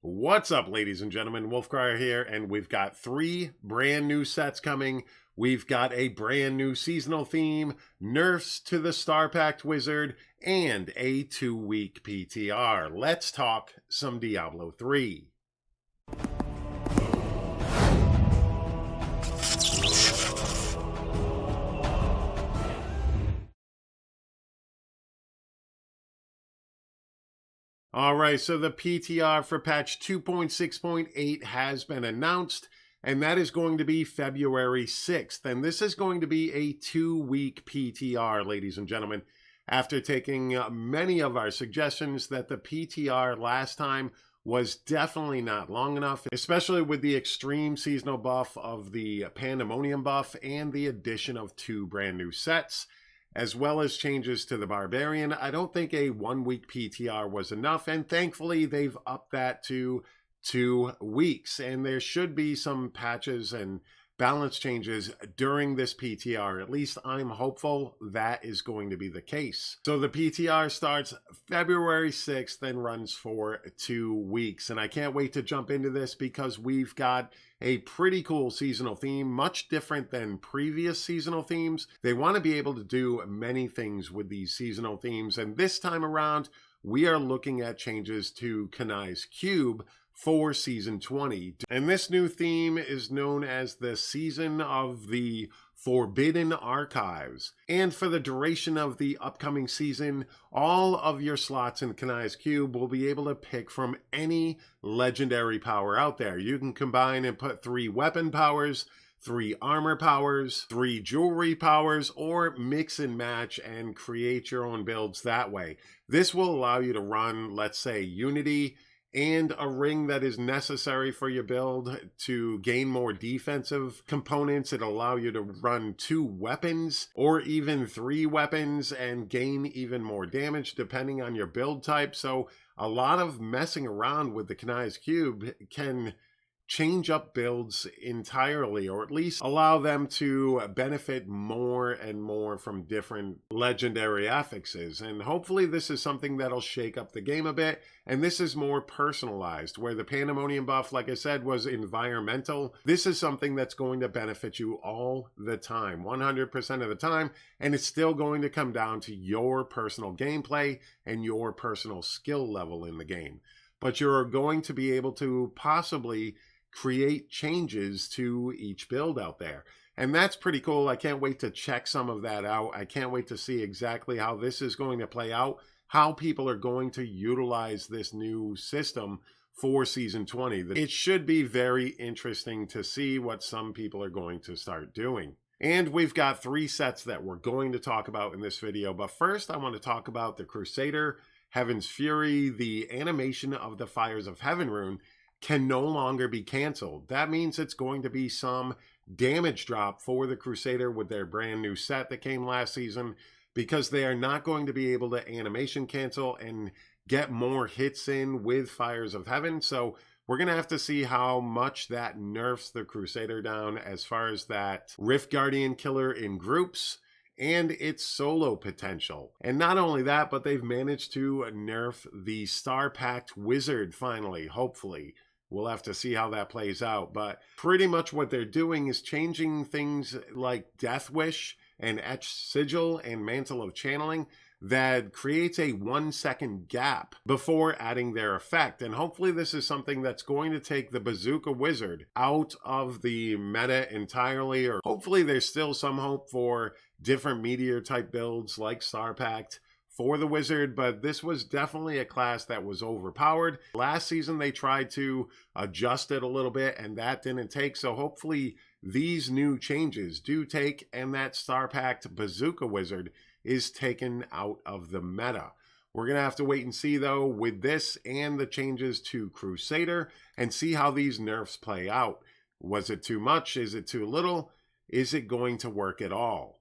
What's up, ladies and gentlemen? Wolfcryer here, and we've got 3 brand new sets coming. We've got a brand new seasonal theme, nerfs to the Starpact wizard, and a 2-week PTR. Let's talk some Diablo 3. Alright, so the PTR for patch 2.6.8 has been announced, and that is going to be February 6th. And this is going to be a 2-week PTR, ladies and gentlemen. After taking many of our suggestions that the PTR last time was definitely not long enough, especially with the extreme seasonal buff of the Pandemonium buff and the addition of 2 brand new sets, as well as changes to the Barbarian. I don't think a 1-week PTR was enough, and thankfully they've upped that to 2 weeks. And there should be some patches and balance changes during this PTR. At least I'm hopeful that is going to be the case. So the PTR starts February 6th and runs for 2 weeks. And I can't wait to jump into this because we've got a pretty cool seasonal theme, much different than previous seasonal themes. They want to be able to do many things with these seasonal themes. And this time around, we are looking at changes to Kanai's Cube for Season 20. And this new theme is known as the Season of the Forbidden Archives. And for the duration of the upcoming season, all of your slots in Kanai's Cube will be able to pick from any legendary power out there. You can combine and put 3 weapon powers, 3 armor powers, 3 jewelry powers, or mix and match and create your own builds that way. This will allow you to run, let's say, Unity and a ring that is necessary for your build to gain more defensive components. It'll allow you to run 2 weapons or even 3 weapons and gain even more damage depending on your build type. So a lot of messing around with the Kanai's Cube can change up builds entirely, or at least allow them to benefit more and more from different legendary affixes. And hopefully this is something that'll shake up the game a bit, and this is more personalized. Where the Pandemonium buff, like I said, was environmental, this is something that's going to benefit you all the time, 100% of the time, and it's still going to come down to your personal gameplay and your personal skill level in the game. But you're going to be able to possibly create changes to each build out there. And that's pretty cool. I can't wait to check some of that out. I can't wait to see exactly how this is going to play out, how people are going to utilize this new system for Season 20. It should be very interesting to see what some people are going to start doing. And we've got 3 sets that we're going to talk about in this video. But first, I want to talk about the Crusader Heaven's Fury. The animation of the Fires of Heaven rune can no longer be canceled. That means it's going to be some damage drop for the Crusader with their brand new set that came last season, because they are not going to be able to animation cancel and get more hits in with Fires of Heaven. So we're going to have to see how much that nerfs the Crusader down as far as that Rift Guardian killer in groups and its solo potential. And not only that, but they've managed to nerf the Starpact wizard finally, hopefully. We'll have to see how that plays out. But pretty much what they're doing is changing things like Death Wish and Etched Sigil and Mantle of Channeling that creates a 1-second gap before adding their effect. And hopefully this is something that's going to take the Bazooka Wizard out of the meta entirely, or hopefully there's still some hope for different meteor type builds like Starpact for the wizard, but this was definitely a class that was overpowered. Last season they tried to adjust it a little bit and that didn't take, so hopefully these new changes do take and that Starpact Bazooka Wizard is taken out of the meta. We're going to have to wait and see though with this and the changes to Crusader and see how these nerfs play out. Was it too much? Is it too little? Is it going to work at all?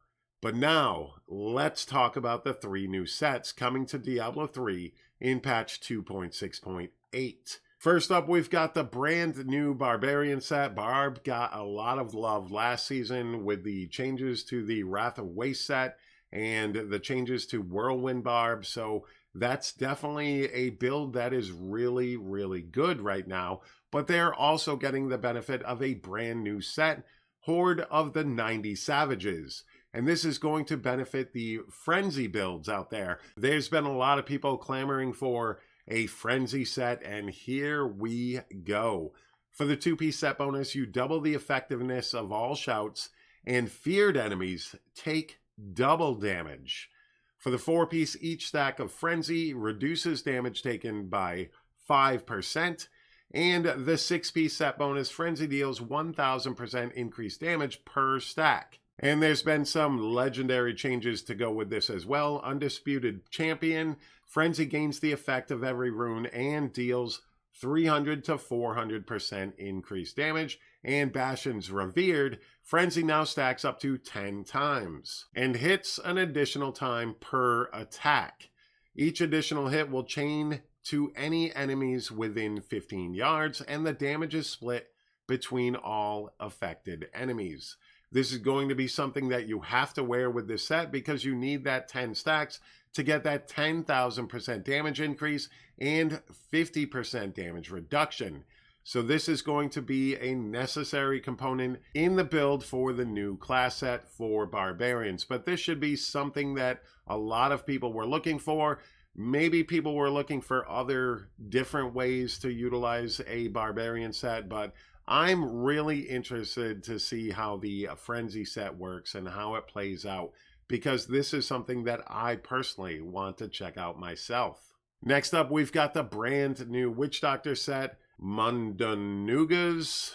But now, let's talk about the 3 new sets coming to Diablo 3 in patch 2.6.8. First up, we've got the brand new Barbarian Set. Barb got a lot of love last season with the changes to the Wrath of Waste set and the changes to Whirlwind Barb. So That's definitely a build that is really, really good right now. But they're also getting the benefit of a brand new set, Horde of the 90 Savages. And this is going to benefit the Frenzy builds out there. There's been a lot of people clamoring for a Frenzy set, and here we go. For the 2-piece set bonus, you double the effectiveness of all shouts, and feared enemies take double damage. For the 4-piece, each stack of Frenzy reduces damage taken by 5%. And the 6-piece set bonus, Frenzy deals 1000% increased damage per stack. And there's been some legendary changes to go with this as well. Undisputed Champion, Frenzy gains the effect of every rune and deals 300 to 400% increased damage. And Bastion's Revered, Frenzy now stacks up to 10 times and hits an additional time per attack. Each additional hit will chain to any enemies within 15 yards, and the damage is split between all affected enemies. This is going to be something that you have to wear with this set because you need that 10 stacks to get that 10,000% damage increase and 50% damage reduction. So this is going to be a necessary component in the build for the new class set for Barbarians. But this should be something that a lot of people were looking for. Maybe people were looking for other different ways to utilize a Barbarian set, but I'm really interested to see how the Frenzy set works and how it plays out, because this is something that I personally want to check out myself. Next up, we've got the brand new Witch Doctor set, Mundanuga's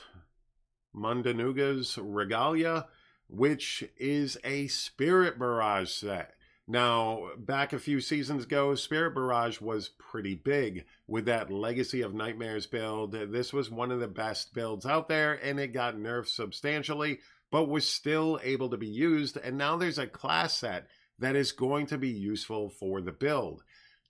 Regalia, which is a Spirit Barrage set. Now, back a few seasons ago, Spirit Barrage was pretty big with that Legacy of Nightmares build. This was one of the best builds out there, and it got nerfed substantially, but was still able to be used. And now there's a class set that is going to be useful for the build.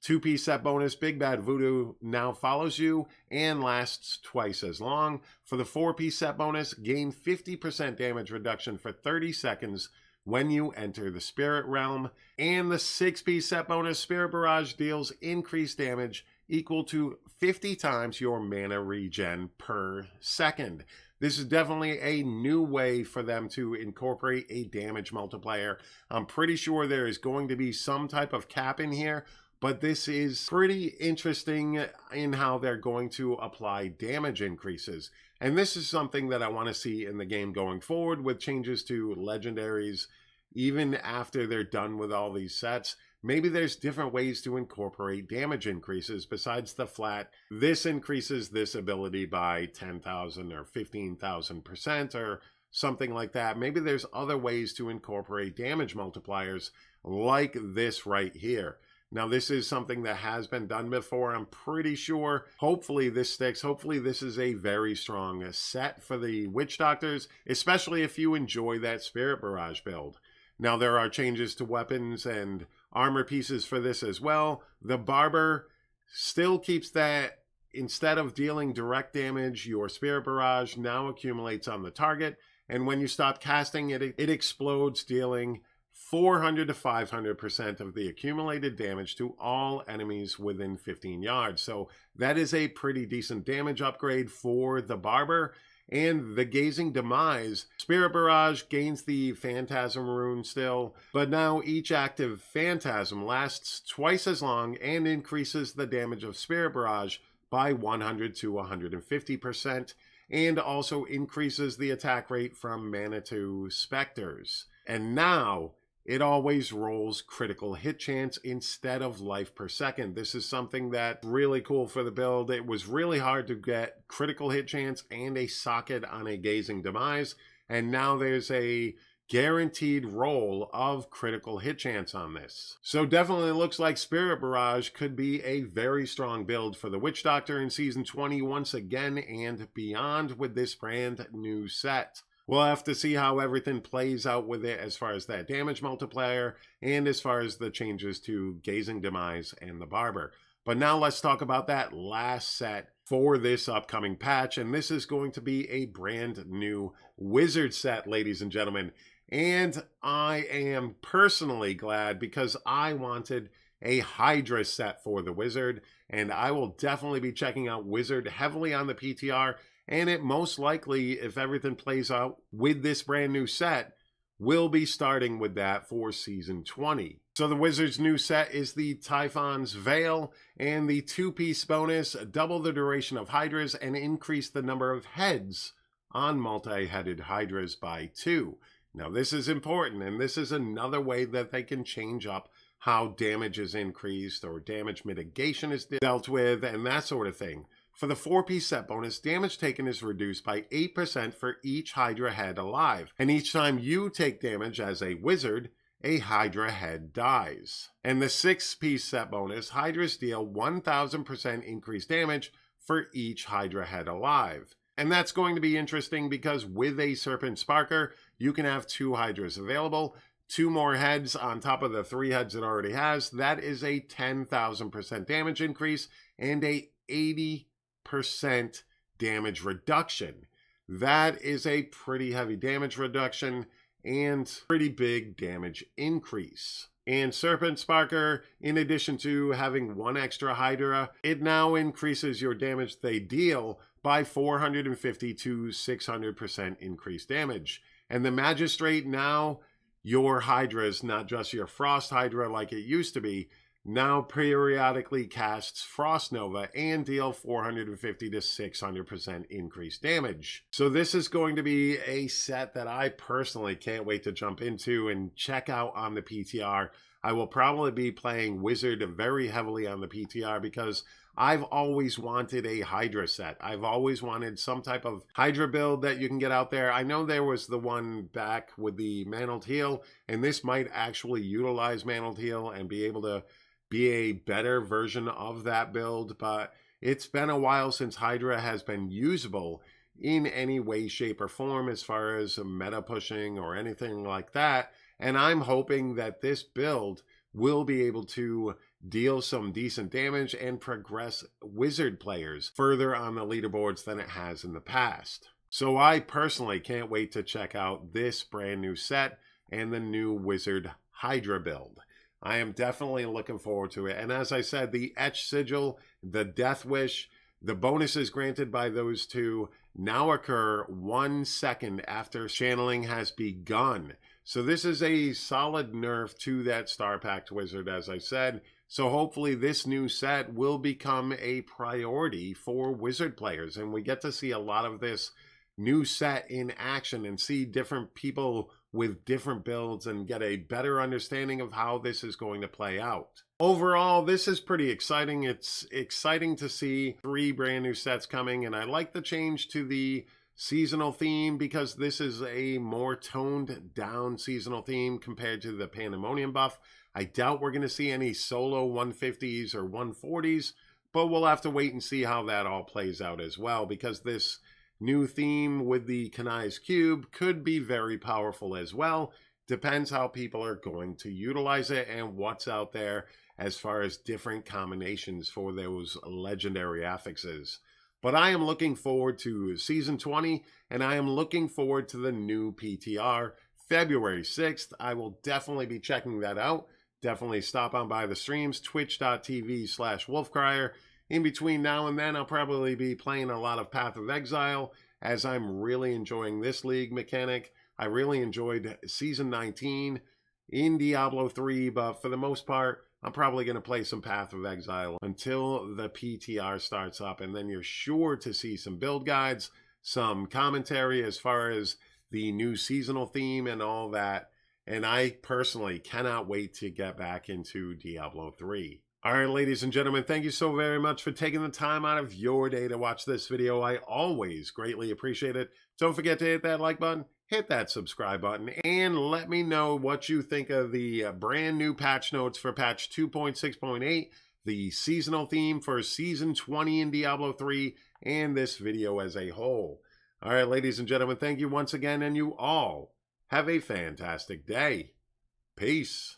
2-piece set bonus, Big Bad Voodoo now follows you and lasts twice as long. For the 4-piece set bonus, gain 50% damage reduction for 30 seconds when you enter the Spirit Realm. And the 6-piece set bonus, Spirit Barrage, deals increased damage equal to 50 times your mana regen per second. This is definitely a new way for them to incorporate a damage multiplier. I'm pretty sure there is going to be some type of cap in here, but this is pretty interesting in how they're going to apply damage increases. And this is something that I want to see in the game going forward with changes to legendaries, even after they're done with all these sets. Maybe there's different ways to incorporate damage increases besides the flat, this increases this ability by 10,000 or 15,000% or something like that. Maybe there's other ways to incorporate damage multipliers like this right here. Now, this is something that has been done before, I'm pretty sure. Hopefully this sticks. Hopefully this is a very strong set for the Witch Doctors, especially if you enjoy that Spirit Barrage build. Now, there are changes to weapons and armor pieces for this as well. The Barber still keeps that, instead of dealing direct damage, your Spirit Barrage now accumulates on the target. And when you stop casting it, it explodes, dealing 400 to 500% of the accumulated damage to all enemies within 15 yards. So that is a pretty decent damage upgrade for the Barber. And the Gazing Demise, Spirit Barrage gains the Phantasm rune still, but now each active Phantasm lasts twice as long and increases the damage of Spirit Barrage by 100 to 150%, and also increases the attack rate from Manitou Specters. And now it always rolls critical hit chance instead of life per second. This is something that's really cool for the build. It was really hard to get critical hit chance and a socket on a Gazing Demise, and now there's a guaranteed roll of critical hit chance on this. So definitely looks like Spirit Barrage could be a very strong build for the Witch Doctor in Season 20 once again and beyond with this brand new set. We'll have to see how everything plays out with it as far as that damage multiplier and as far as the changes to Gazing Demise and the Barber. But now let's talk about that last set for this upcoming patch. And this is going to be a brand new Wizard set, ladies and gentlemen. And I am personally glad because I wanted a Hydra set for the Wizard, and I will definitely be checking out Wizard heavily on the PTR, and it most likely, if everything plays out with this brand new set, will be starting with that for Season 20. So the Wizard's new set is the Typhon's Veil, and the 2-piece bonus, double the duration of Hydras and increase the number of heads on multi-headed Hydras by 2. Now this is important, and this is another way that they can change up how damage is increased or damage mitigation is dealt with and that sort of thing. For the 4-piece set bonus, damage taken is reduced by 8% for each Hydra head alive, and each time you take damage as a wizard, a Hydra head dies. And the 6-piece set bonus, Hydras deal 1000% increased damage for each Hydra head alive. And that's going to be interesting because with a Serpent Sparker, you can have 2 Hydras available, 2 more heads on top of the 3 heads it already has. That is a 10,000% damage increase and a 80% damage reduction. That is a pretty heavy damage reduction and pretty big damage increase. And Serpent Sparker, in addition to having 1 extra Hydra, it now increases your damage they deal by 450 to 600% increased damage. And the Magistrate, now your Hydras, not just your Frost Hydra like it used to be, now periodically casts Frost Nova and deal 450 to 600% increased damage. So this is going to be a set that I personally can't wait to jump into and check out on the PTR. I will probably be playing Wizard very heavily on the PTR because I've always wanted a Hydra set. I've always wanted some type of Hydra build that you can get out there. I know there was the one back with the Mantled Heel, and this might actually utilize Mantled Heel and be able to be a better version of that build, but it's been a while since Hydra has been usable in any way, shape, or form as far as meta pushing or anything like that, and I'm hoping that this build will be able to deal some decent damage and progress Wizard players further on the leaderboards than it has in the past. So I personally can't wait to check out this brand new set and the new Wizard Hydra build. I am definitely looking forward to it. And as I said, the Etch Sigil, the Death Wish, the bonuses granted by those 2 now occur 1 second after channeling has begun. So this is a solid nerf to that Starpact Wizard, as I said. So hopefully this new set will become a priority for Wizard players. And we get to see a lot of this new set in action and see different people with different builds and get a better understanding of how this is going to play out. Overall, this is pretty exciting. It's exciting to see 3 brand new sets coming, and I like the change to the seasonal theme because this is a more toned down seasonal theme compared to the Pandemonium buff. I doubt we're going to see any solo 150s or 140s, but we'll have to wait and see how that all plays out as well, because this new theme with the Kanai's Cube could be very powerful as well. Depends how people are going to utilize it and what's out there as far as different combinations for those legendary affixes. But I am looking forward to Season 20, and I am looking forward to the new PTR, February 6th. I will definitely be checking that out. Definitely stop on by the streams, twitch.tv/Wolfcryer. In between now and then, I'll probably be playing a lot of Path of Exile, as I'm really enjoying this league mechanic. I really enjoyed Season 19 in Diablo 3, but for the most part, I'm probably going to play some Path of Exile until the PTR starts up, and then you're sure to see some build guides, some commentary as far as the new seasonal theme and all that, and I personally cannot wait to get back into Diablo 3. All right, ladies and gentlemen, thank you so very much for taking the time out of your day to watch this video. I always greatly appreciate it. Don't forget to hit that like button, hit that subscribe button, and let me know what you think of the brand new patch notes for patch 2.6.8, the seasonal theme for Season 20 in Diablo 3, and this video as a whole. All right, ladies and gentlemen, thank you once again, and you all have a fantastic day. Peace.